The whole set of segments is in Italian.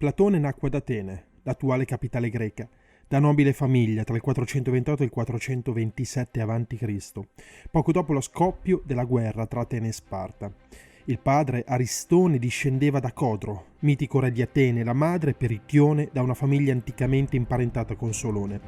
Platone nacque ad Atene, l'attuale capitale greca, da nobile famiglia tra il 428 e il 427 a.C., poco dopo lo scoppio della guerra tra Atene e Sparta. Il padre, Aristone, discendeva da Codro, mitico re di Atene, e la madre, Peritione, da una famiglia anticamente imparentata con Solone.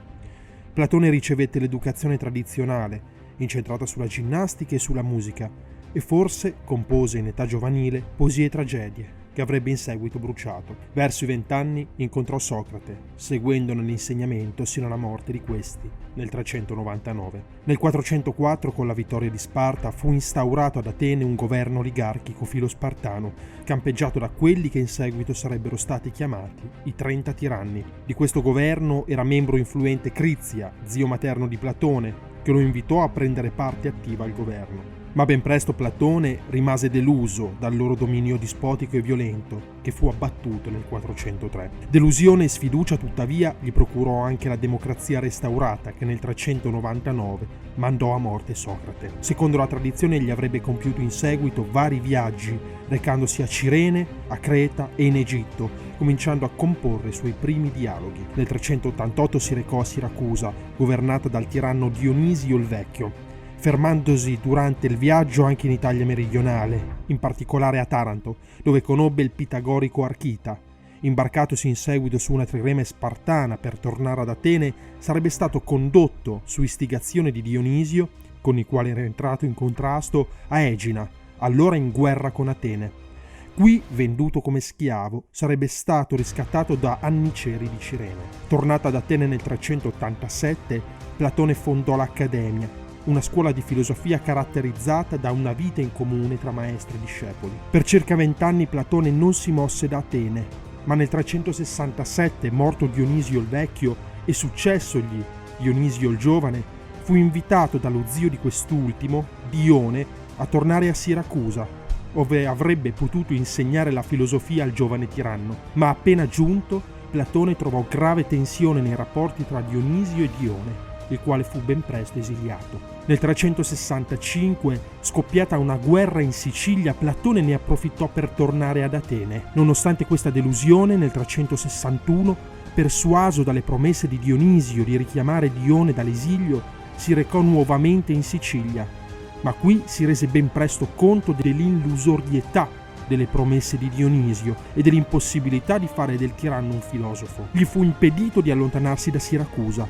Platone ricevette l'educazione tradizionale, incentrata sulla ginnastica e sulla musica, e forse compose in età giovanile poesie e tragedie, che avrebbe in seguito bruciato. Verso i 20 anni incontrò Socrate, seguendone l'insegnamento sino alla morte di questi nel 399. Nel 404, con la vittoria di Sparta, fu instaurato ad Atene un governo oligarchico filo-spartano, campeggiato da quelli che in seguito sarebbero stati chiamati i 30 tiranni. Di questo governo era membro influente Crizia, zio materno di Platone, che lo invitò a prendere parte attiva al governo. Ma ben presto Platone rimase deluso dal loro dominio dispotico e violento, che fu abbattuto nel 403. Delusione e sfiducia, tuttavia, gli procurò anche la democrazia restaurata, che nel 399 mandò a morte Socrate. Secondo la tradizione egli avrebbe compiuto in seguito vari viaggi, recandosi a Cirene, a Creta e in Egitto, cominciando a comporre i suoi primi dialoghi. Nel 388 si recò a Siracusa, governata dal tiranno Dionisio il Vecchio, fermandosi durante il viaggio anche in Italia meridionale, in particolare a Taranto, dove conobbe il pitagorico Archita. Imbarcatosi in seguito su una trireme spartana per tornare ad Atene, sarebbe stato condotto su istigazione di Dionisio, con il quale era entrato in contrasto, a Egina, allora in guerra con Atene. Qui, venduto come schiavo, sarebbe stato riscattato da Anniceri di Cirene. Tornato ad Atene nel 387, Platone fondò l'Accademia, una scuola di filosofia caratterizzata da una vita in comune tra maestri e discepoli. Per circa 20 anni Platone non si mosse da Atene, ma nel 367, morto Dionisio il Vecchio e successogli Dionisio il Giovane, fu invitato dallo zio di quest'ultimo, Dione, a tornare a Siracusa, dove avrebbe potuto insegnare la filosofia al giovane tiranno. Ma appena giunto, Platone trovò grave tensione nei rapporti tra Dionisio e Dione, il quale fu ben presto esiliato. Nel 365, scoppiata una guerra in Sicilia, Platone ne approfittò per tornare ad Atene. Nonostante questa delusione, nel 361, persuaso dalle promesse di Dionisio di richiamare Dione dall'esilio, si recò nuovamente in Sicilia, ma qui si rese ben presto conto dell'illusorietà delle promesse di Dionisio e dell'impossibilità di fare del tiranno un filosofo. Gli fu impedito di allontanarsi da Siracusa,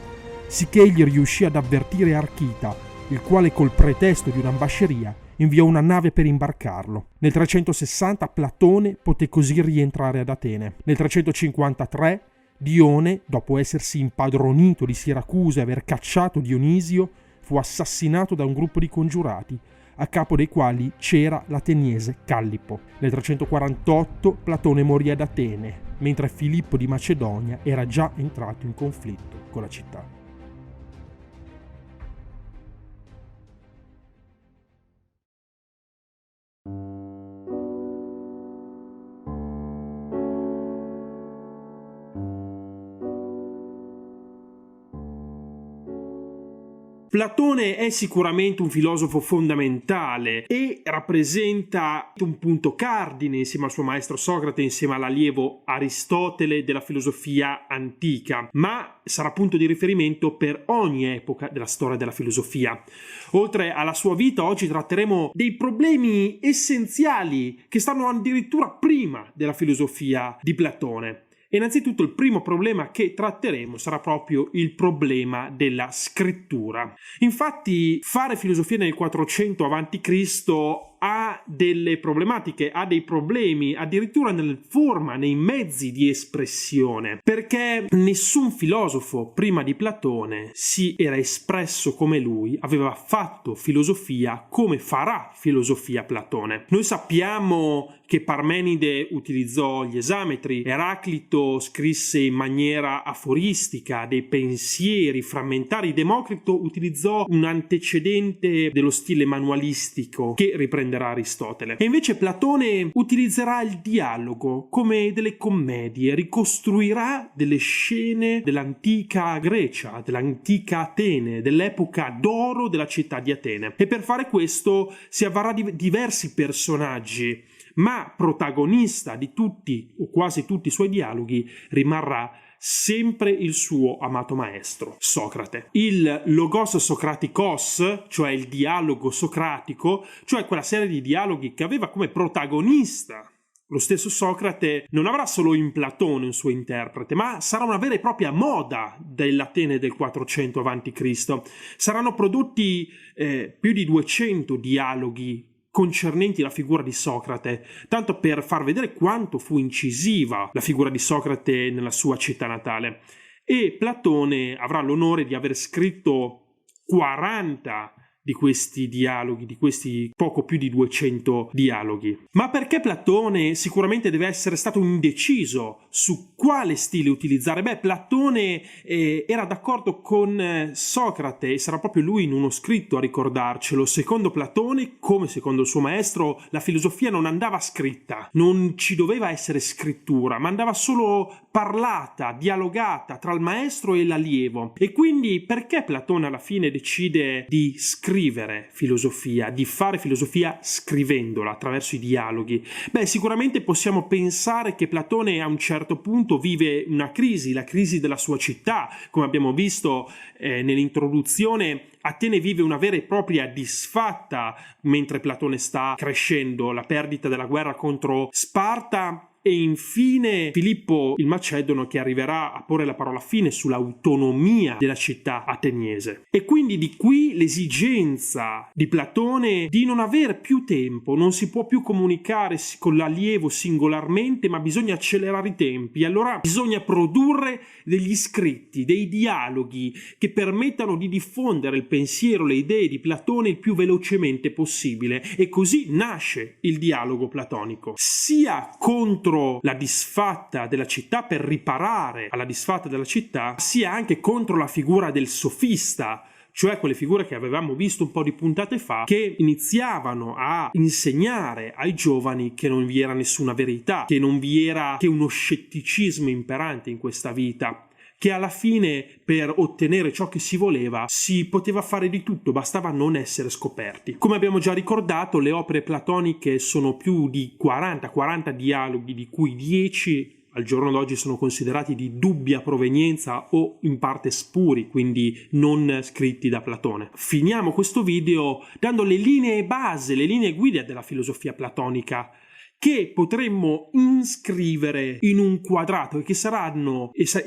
sicché egli riuscì ad avvertire Archita, il quale col pretesto di un'ambasceria inviò una nave per imbarcarlo. Nel 360 Platone poté così rientrare ad Atene. Nel 353 Dione, dopo essersi impadronito di Siracusa e aver cacciato Dionisio, fu assassinato da un gruppo di congiurati, a capo dei quali c'era l'ateniese Callipo. Nel 348 Platone morì ad Atene, mentre Filippo di Macedonia era già entrato in conflitto con la città. Platone è sicuramente un filosofo fondamentale e rappresenta un punto cardine insieme al suo maestro Socrate, insieme all'allievo Aristotele della filosofia antica, ma sarà punto di riferimento per ogni epoca della storia della filosofia. Oltre alla sua vita, oggi tratteremo dei problemi essenziali che stanno addirittura prima della filosofia di Platone. Innanzitutto il primo problema che tratteremo sarà proprio il problema della scrittura. Infatti fare filosofia nel 400 a.C. ha delle problematiche, ha dei problemi addirittura nella forma, nei mezzi di espressione, perché nessun filosofo prima di Platone si era espresso come lui, aveva fatto filosofia come farà filosofia Platone. Noi sappiamo che Parmenide utilizzò gli esametri, Eraclito scrisse in maniera aforistica dei pensieri frammentari, Democrito utilizzò un antecedente dello stile manualistico che riprenderà Aristotele. E invece Platone utilizzerà il dialogo come delle commedie, ricostruirà delle scene dell'antica Grecia, dell'antica Atene, dell'epoca d'oro della città di Atene. E per fare questo si avvarrà di diversi personaggi, ma protagonista di tutti o quasi tutti i suoi dialoghi rimarrà sempre il suo amato maestro, Socrate. Il logos socraticos, cioè il dialogo socratico, cioè quella serie di dialoghi che aveva come protagonista lo stesso Socrate, non avrà solo in Platone un suo interprete, ma sarà una vera e propria moda dell'Atene del 400 a.C. Saranno prodotti più di 200 dialoghi concernenti la figura di Socrate, tanto per far vedere quanto fu incisiva la figura di Socrate nella sua città natale. E Platone avrà l'onore di aver scritto 40 di questi dialoghi, di questi poco più di 200 dialoghi. Ma perché Platone sicuramente deve essere stato indeciso su quale stile utilizzare? Platone era d'accordo con Socrate, e sarà proprio lui in uno scritto a ricordarcelo. Secondo Platone, come secondo il suo maestro, la filosofia non andava scritta, non ci doveva essere scrittura, ma andava solo parlata, dialogata tra il maestro e l'allievo. E quindi perché Platone alla fine decide di scrivere filosofia, di fare filosofia scrivendola attraverso i dialoghi? Sicuramente possiamo pensare che Platone a un certo punto vive una crisi, la crisi della sua città. Come abbiamo visto nell'introduzione, Atene vive una vera e propria disfatta mentre Platone sta crescendo, la perdita della guerra contro Sparta. E infine Filippo il Macedono, che arriverà a porre la parola fine sull'autonomia della città ateniese. E quindi di qui l'esigenza di Platone di non avere più tempo, non si può più comunicare con l'allievo singolarmente, ma bisogna accelerare i tempi. Allora bisogna produrre degli scritti, dei dialoghi che permettano di diffondere il pensiero, le idee di Platone il più velocemente possibile. E così nasce il dialogo platonico, sia contro la disfatta della città, per riparare alla disfatta della città, sia anche contro la figura del sofista, cioè quelle figure che avevamo visto un po' di puntate fa, che iniziavano a insegnare ai giovani che non vi era nessuna verità, che non vi era che uno scetticismo imperante in questa vita, che alla fine per ottenere ciò che si voleva si poteva fare di tutto, bastava non essere scoperti. Come abbiamo già ricordato, le opere platoniche sono più di 40 dialoghi, di cui 10 al giorno d'oggi sono considerati di dubbia provenienza o in parte spuri, quindi non scritti da Platone. Finiamo questo video dando le linee base, le linee guida della filosofia platonica, che potremmo inscrivere in un quadrato e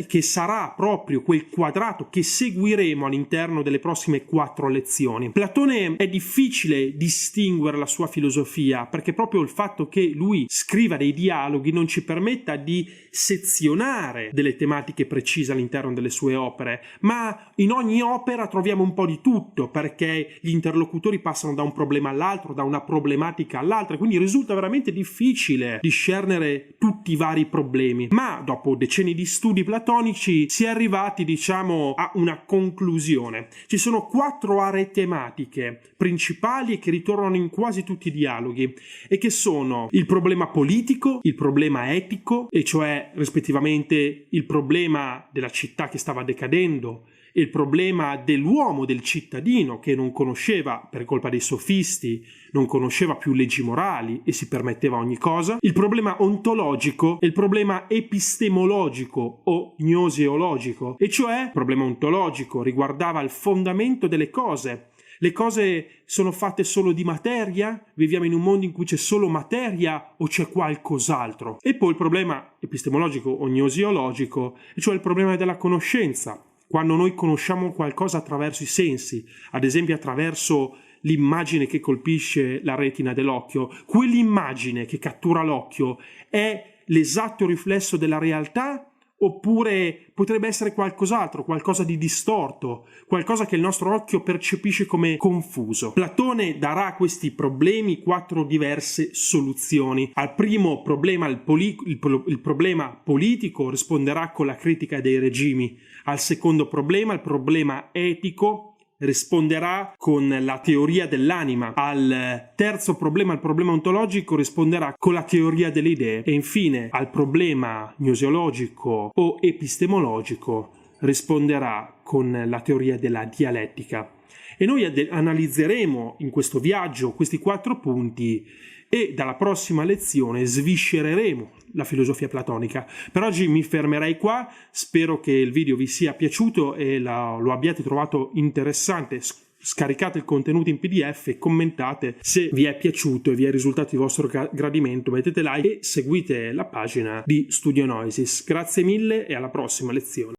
che sarà proprio quel quadrato che seguiremo all'interno delle prossime 4 lezioni. Platone è difficile distinguere la sua filosofia, perché proprio il fatto che lui scriva dei dialoghi non ci permetta di sezionare delle tematiche precise all'interno delle sue opere, ma in ogni opera troviamo un po' di tutto, perché gli interlocutori passano da un problema all'altro, da una problematica all'altra, quindi risulta veramente difficile discernere tutti i vari problemi. Ma dopo decenni di studi platonici si è arrivati, a una conclusione. Ci sono 4 aree tematiche principali e che ritornano in quasi tutti i dialoghi, e che sono il problema politico, il problema etico, e cioè rispettivamente il problema della città che stava decadendo, il problema dell'uomo, del cittadino, che non conosceva, per colpa dei sofisti, non conosceva più leggi morali e si permetteva ogni cosa, il problema ontologico e il problema epistemologico o gnoseologico, e cioè il problema ontologico riguardava il fondamento delle cose. Le cose sono fatte solo di materia? Viviamo in un mondo in cui c'è solo materia o c'è qualcos'altro? E poi il problema epistemologico o gnoseologico, e cioè il problema della conoscenza. Quando noi conosciamo qualcosa attraverso i sensi, ad esempio attraverso l'immagine che colpisce la retina dell'occhio, quell'immagine che cattura l'occhio è l'esatto riflesso della realtà, oppure potrebbe essere qualcos'altro, qualcosa di distorto, qualcosa che il nostro occhio percepisce come confuso. Platone darà a questi problemi 4 diverse soluzioni. Al primo problema, il problema politico, risponderà con la critica dei regimi. Al secondo problema, il problema etico, risponderà con la teoria dell'anima. Al terzo problema, il problema ontologico, risponderà con la teoria delle idee. E infine al problema gnoseologico o epistemologico risponderà con la teoria della dialettica. e noi analizzeremo in questo viaggio questi 4 punti e dalla prossima lezione sviscereremo la filosofia platonica. Per oggi mi fermerei qua, spero che il video vi sia piaciuto e lo abbiate trovato interessante. Scaricate il contenuto in PDF e commentate se vi è piaciuto e vi è risultato di vostro gradimento, mettete like e seguite la pagina di Studionoisis. Grazie mille e alla prossima lezione.